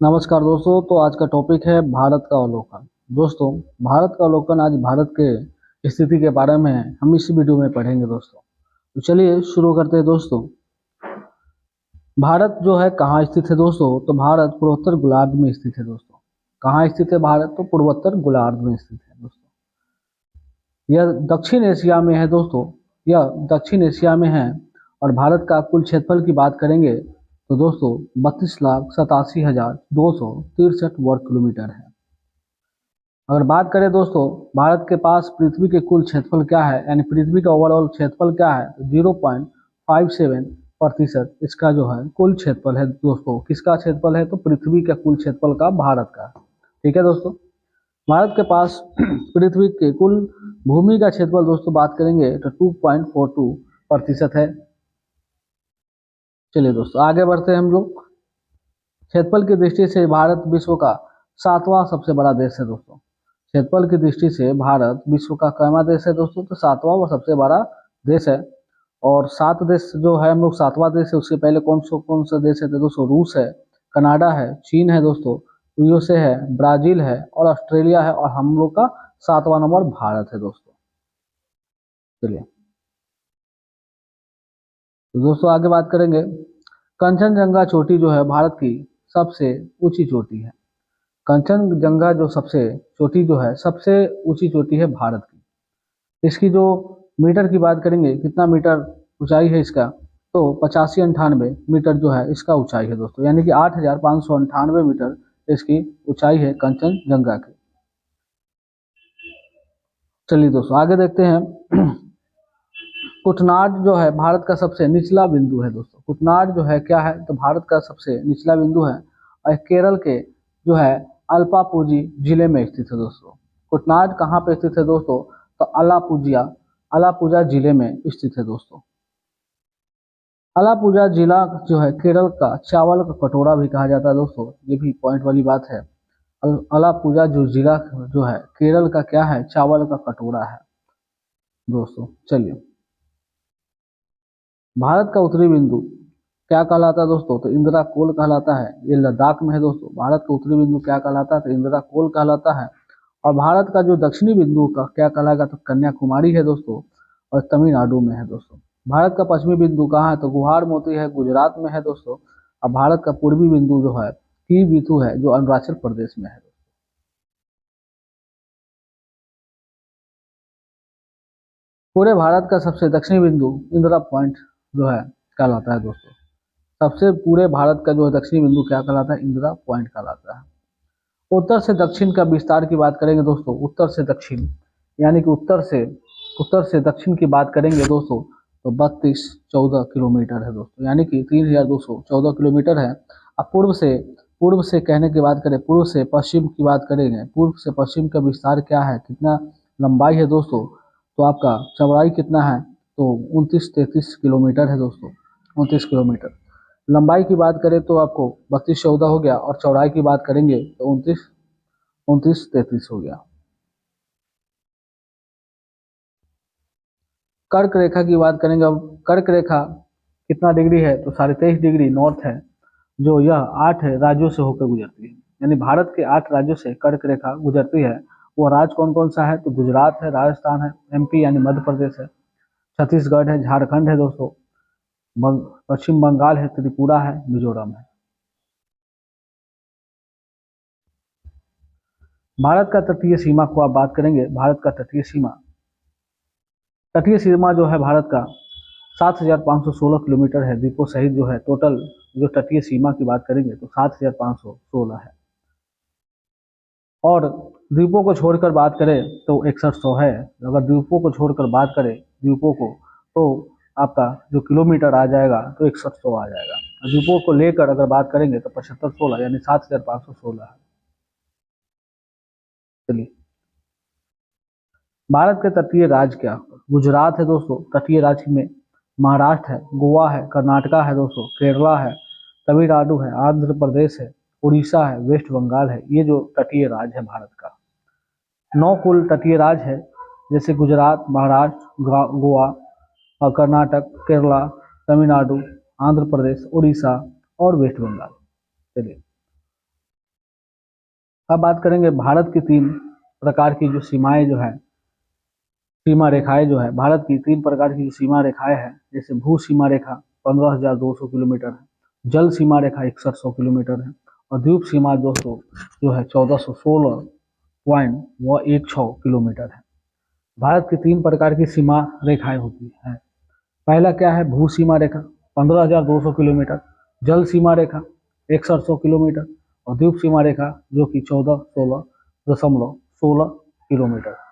नमस्कार दोस्तों। तो आज का टॉपिक है भारत का अवलोकन। दोस्तों, भारत का अवलोकन आज भारत के स्थिति के बारे में हम इस वीडियो में पढ़ेंगे दोस्तों। तो चलिए शुरू करते हैं दोस्तों। भारत जो है कहाँ स्थित है दोस्तों? तो भारत पूर्वोत्तर गोलार्ध में स्थित है दोस्तों। कहाँ स्थित है भारत? तो पूर्वोत्तर गोलार्ध में स्थित है दोस्तों। यह दक्षिण एशिया में है दोस्तों। यह दक्षिण एशिया में है। और भारत का कुल क्षेत्रफल की बात करेंगे तो दोस्तों 32,87,263 वर्ग किलोमीटर है। अगर बात करें दोस्तों भारत के पास पृथ्वी के कुल क्षेत्रफल क्या है, यानी पृथ्वी का ओवरऑल क्षेत्रफल क्या है, तो 0.57% इसका जो है कुल क्षेत्रफल है दोस्तों। किसका क्षेत्रफल है? तो पृथ्वी का कुल क्षेत्रफल का, भारत का। ठीक है दोस्तों। भारत के पास पृथ्वी के कुल भूमि का क्षेत्रफल दोस्तों बात करेंगे तो 2.42% है। चलिए दोस्तों आगे बढ़ते हैं हम लोग। क्षेत्रफल की दृष्टि से भारत विश्व का 7वां सबसे बड़ा देश है दोस्तों। क्षेत्रफल की दृष्टि से भारत विश्व का कौवा देश है दोस्तों? तो 7वां व सबसे बड़ा देश है। और 7 देश जो है हम लोग 7वां देश है। उसके पहले कौन सा देश है? तो दोस्तों रूस है, कनाडा है, चीन है दोस्तों, यूएसए है, ब्राजील है और ऑस्ट्रेलिया है। और हम लोग का 7वां नंबर भारत है दोस्तों। चलिए तो दोस्तों आगे बात करेंगे। कंचनजंगा चोटी जो है भारत की सबसे ऊंची चोटी है। कंचनजंगा जो सबसे चोटी जो है, सबसे ऊंची चोटी है भारत की। इसकी जो मीटर की बात करेंगे, कितना मीटर ऊंचाई है इसका, तो 85-98 मीटर जो है इसका ऊंचाई है दोस्तों। यानी कि 8,598 मीटर इसकी ऊंचाई है कंचनजंगा की। चलिए दोस्तों आगे देखते हैं। कुटनाड जो है भारत का सबसे निचला बिंदु है दोस्तों। कुटनाड जो है क्या है? तो भारत का सबसे निचला बिंदु है और केरल के जो है अल्पापुजी जिले में स्थित है दोस्तों। कुटनाड कहाँ पे स्थित है दोस्तों? तो अलापुजा जिले में स्थित है दोस्तों। अलापुजा जिला जो है केरल का चावल का कटोरा भी कहा जाता है दोस्तों। ये भी पॉइंट वाली बात है। अलापुजा जो जिला जो है केरल का क्या है? चावल का कटोरा है दोस्तों। चलिए, भारत का उत्तरी बिंदु क्या कहलाता है दोस्तों? तो इंदिरा कोल कहलाता है। ये लद्दाख में है दोस्तों। भारत का उत्तरी बिंदु क्या कहलाता है? तो इंदिरा कोल कहलाता है। और भारत का जो दक्षिणी बिंदु का क्या कहलाएगा? तो कन्याकुमारी है दोस्तों और तमिलनाडु में है दोस्तों। भारत का पश्चिमी बिंदु कहाँ है? तो गुहार मोती है, गुजरात में है दोस्तों। और भारत का पूर्वी बिंदु जो है कीविथु है, जो अरुणाचल प्रदेश में है। पूरे भारत का सबसे दक्षिणी बिंदु इंदिरा पॉइंट जो है कहलाता है दोस्तों। सबसे पूरे भारत का जो है दक्षिणी बिंदु क्या कहलाता है? इंदिरा पॉइंट कहलाता है। उत्तर से दक्षिण का विस्तार की बात करेंगे दोस्तों। उत्तर से दक्षिण यानी कि उत्तर से दक्षिण की बात करेंगे दोस्तों तो 3214 किलोमीटर है दोस्तों। यानी कि 3214 किलोमीटर है। अब पूर्व से कहने की बात करें, पूर्व से पश्चिम की बात करेंगे, पूर्व से पश्चिम का विस्तार क्या है, कितना लंबाई है दोस्तों? तो आपका चौड़ाई कितना है? तो 2933 किलोमीटर है दोस्तों। 29 किलोमीटर। लंबाई की बात करें तो आपको 3214 हो गया। और चौड़ाई की बात करेंगे तो 2933 हो गया। कर्क रेखा की बात करेंगे। अब कर्क रेखा कितना डिग्री है? तो 23.5 डिग्री नॉर्थ है, जो यह 8 राज्यों से होकर गुजरती है। यानी भारत के 8 राज्यों से कर्क रेखा गुजरती है। वो राज्य कौन कौन सा है? तो गुजरात है, राजस्थान है, एमपी यानी मध्य प्रदेश है, छत्तीसगढ़ है, झारखंड है दोस्तों, पश्चिम बंगाल है, त्रिपुरा है, मिजोरम है। भारत का तटीय सीमा को आप बात करेंगे। भारत का तटीय सीमा जो है भारत का 7,516 किलोमीटर है। द्वीपों सहित जो है टोटल जो तटीय सीमा की बात करेंगे तो 7,516 है। और द्वीपों को छोड़कर बात करें तो 6100 है। अगर द्वीपों को छोड़कर बात करें द्वीपों को, तो आपका जो किलोमीटर आ जाएगा तो 6100 आ जाएगा। द्वीपों को लेकर अगर बात करेंगे तो 7516 यानी 7,516 है। चलिए, भारत के तटीय राज्य क्या? गुजरात है दोस्तों तटीय राज्य में, महाराष्ट्र है, गोवा है, कर्नाटका है दोस्तों, केरला है, तमिलनाडु है, आंध्र प्रदेश है, उड़ीसा है, वेस्ट बंगाल है। ये जो तटीय राज्य है भारत का, 9 कुल तटीय राज्य है, जैसे गुजरात, महाराष्ट्र, गोवा और कर्नाटक, केरला, तमिलनाडु, आंध्र प्रदेश, उड़ीसा और वेस्ट बंगाल। चलिए, अब बात करेंगे भारत की 3 प्रकार की जो सीमाएं जो है, सीमा रेखाएं जो है, भारत की 3 प्रकार की सीमा रेखाएं हैं। जैसे भू सीमा रेखा 15,200 किलोमीटर है, जल सीमा रेखा 6100 किलोमीटर है, और द्वीप सीमा दोस्तों जो है 1416.16 किलोमीटर है। भारत की 3 प्रकार की सीमा रेखाएं होती हैं। पहला क्या है? भू सीमा रेखा 15,200 किलोमीटर, जल सीमा रेखा 6100 किलोमीटर, और द्वीप सीमा रेखा जो कि 1416.16 किलोमीटर।